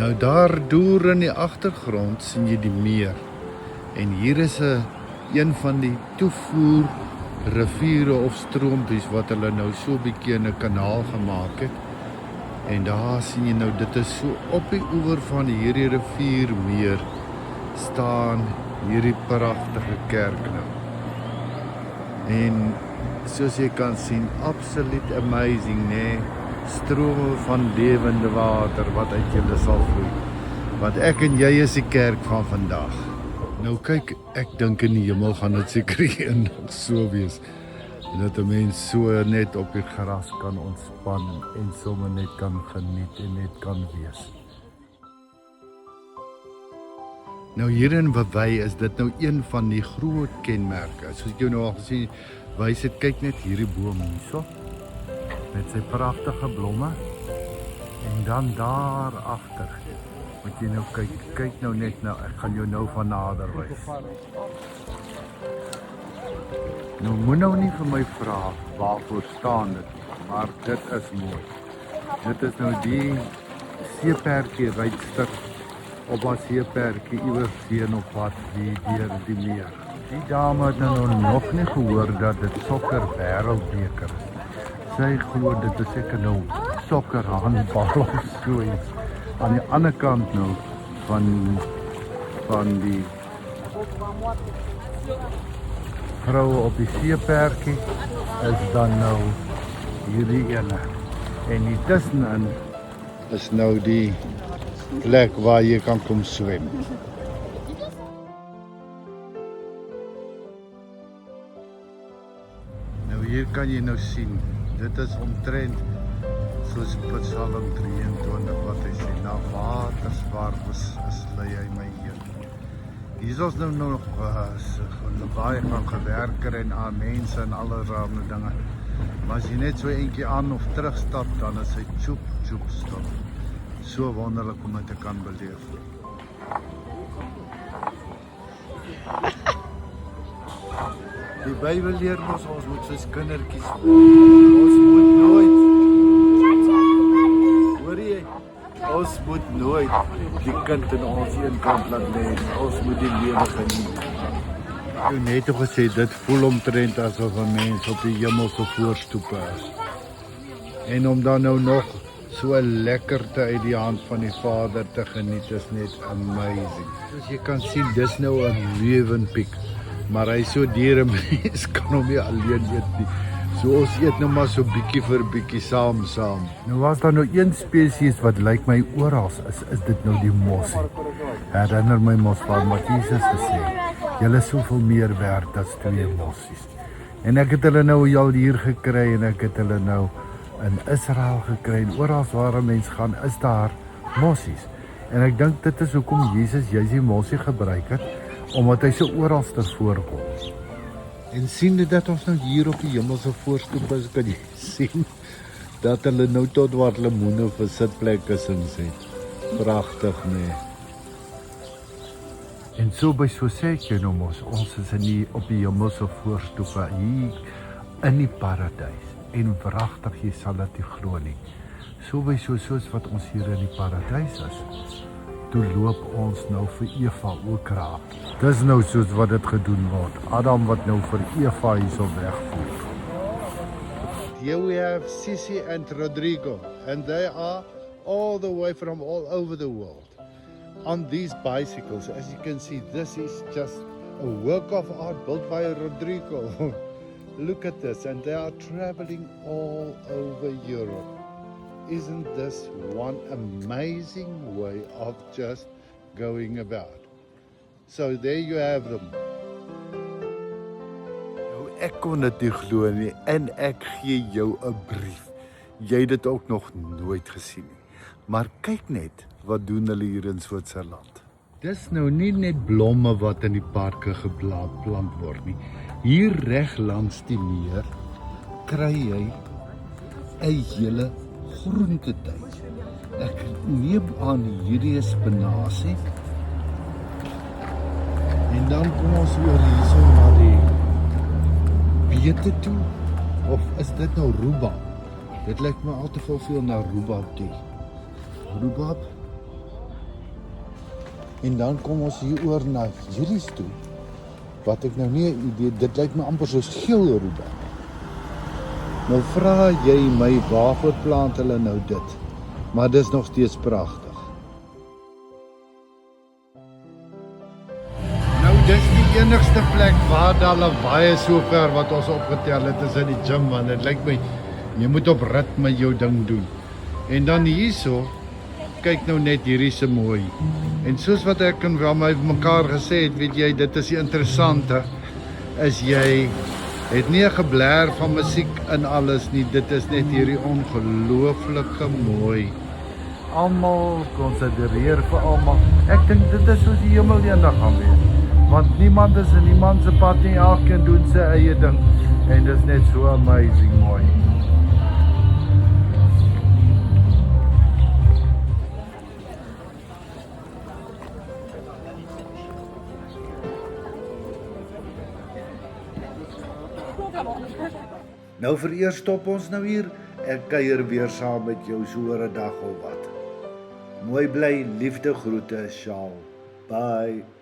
Nou daar deur in die agtergrond sien jy die meer. En hier is een van die toevoer riviere of stroompies wat hulle nou so 'n bietjie in 'n kanaal gemaak het. En daar sien jy nou, dit is so op die oewer van hierdie riviermeer staan hierdie pragtige kerk nou. En soos jy kan sien, absoluut amazing, né? Strome van lewende water wat uit julle sal vloei. Want ek en jy is die kerk van vandag. Nou kyk, ek dink in die hemel gaan dit seker eendag so wees. En dat 'n mens so net op die gras kan ontspan en sommer net kan geniet en net kan wees. Nou hier in Wawai is dit nou een van die groot kenmerke. Soos ek jou nou al gesien wys het, kyk net hierdie boom hierso met sy pragtige blomme. En dan daar agter moet jy nou kyk nou net nou, ek gaan jou nou van nader wys. Nou moet nou nie vir my vra waarvoor staan dit, maar dit is mooi. Dit is nou die seeperkie ruitster op 'n seeperkie iewers heen op pad deur die meer. Die dame het nou nog nie gehoor dat dit sokker wêreldbeker is. Sy glo dit is seker nou sokker handbal of so iets. Aan die ander kant nou van die vroue op die seeperkie is dan nou hierdie ene. En hier tussenin is nou die plek waar jy kan kom swem. Nou hier kan jy nou sien, dit is omtrent soos Psalm 23 wat hy sê, na waterswarmes lei hy my heen. Hier is nou nog baie van gewerker en aan mense en allerlei dinge. Maar as jy net so eentjie aan of terugstap, dan is hy tjoep stop. So wonderlik om dit te kan beleef. Die Bybel leer ons moet soos kindertjies ons moet nooit, hoor jy? Ons moet nooit die kind in ons een kant laat lê. Ons moet die lewe geniet. Ek het net gesê, dit voel omtrent asof 'n mens op die hemelse voorstoepe is. En om dan nou nog so lekkerte uit die hand van die Vader te geniet is net amazing. Soos jy kan sien, dis nou 'n Mövenpiek, maar hy is so duur 'n mens kan hom nie alleen eet nie. So ons eet nou maar so bietjie vir bietjie saam. Nou was daar nou een spesies wat lyk my oral is dit nou die mossie. Herinner my mos van wat Jesus gesê het. Julle is soveel meer werd as 2 mossies. En ek het hulle nou al hier gekry en ek het hulle nou in Israel gekry en oral waar 'n mens gaan is daar mossies. En ek dink dit is hoekom Jesus juis die mossie gebruik het, omdat hy so oralste voorkom. En sien dit dat ons nou hier op die hemelse voorstoep is, kan jy sien dat hulle nou tot wat lemoene vir sitplekkussings het. Pragtig, nee. En so by so sê ek jou nou mos, ons is op die hemelse voorstoep hier in die paradys. En wragtig, jy sal dit nie glo nie. So by soos wat ons hier in die paradys is, toe loop ons nou vir Eva ook raak. Dis nou soos wat dit gedoen word. Adam wat nou vir Eva hierso wegvoer. Here we have Sisi and Rodrigo, and they are all the way from all over the world on these bicycles. As you can see, this is just a work of art built by Rodrigo. Look at this, and they are traveling all over Europe. Isn't this one amazing way of just going about? So there you have them. Nou, ek kon dit nie glo nie en ek gee jou 'n brief. Jy het dit ook nog nooit gesien nie. Maar kyk net wat doen hulle hier in Switserland. Dis nou nie net blomme wat in die parke geplant word nie. Hier reg langs die meer kry jy 'n hele groentetuin. Ek neem aan hierdie is spinasie. En dan kom ons oor hierso na die beete toe. Of is dit nou rhubarb? Dit lyk my al te veel na rhubarb toe. Rhubarb? En dan kom ons hier oor na hierdie toe, wat ek nou nie 'n idee, dit lyk my amper soos geelroede. Nou vra jy my, waarvoor plant hulle nou dit? Maar dis nog steeds pragtig. Nou dis die enigste plek waar daar lawaai so ver wat ons opgetel het, is in die gym, want dit lyk my jy moet op ritme jou ding doen. En dan hierso, kyk nou net hierdie se mooi. En soos wat ek en wel mekaar gesê het, weet jy, dit is die interessante, is jy het nie 'n gebler van musiek in alles nie, dit is net hierdie ongelooflike mooi. Almal konsidereer vir almal. Ek dink dit is soos die hemel eendag gaan wees. Want niemand is in niemand se pad nie, elkeen doen sy eie ding. En dit is net so amazing mooi. Nou vereers stop ons nou hier. Ek kuier weer saam met jou so oor 'n dag of wat. Mooi bly, liefde groete, Shaal. Bye.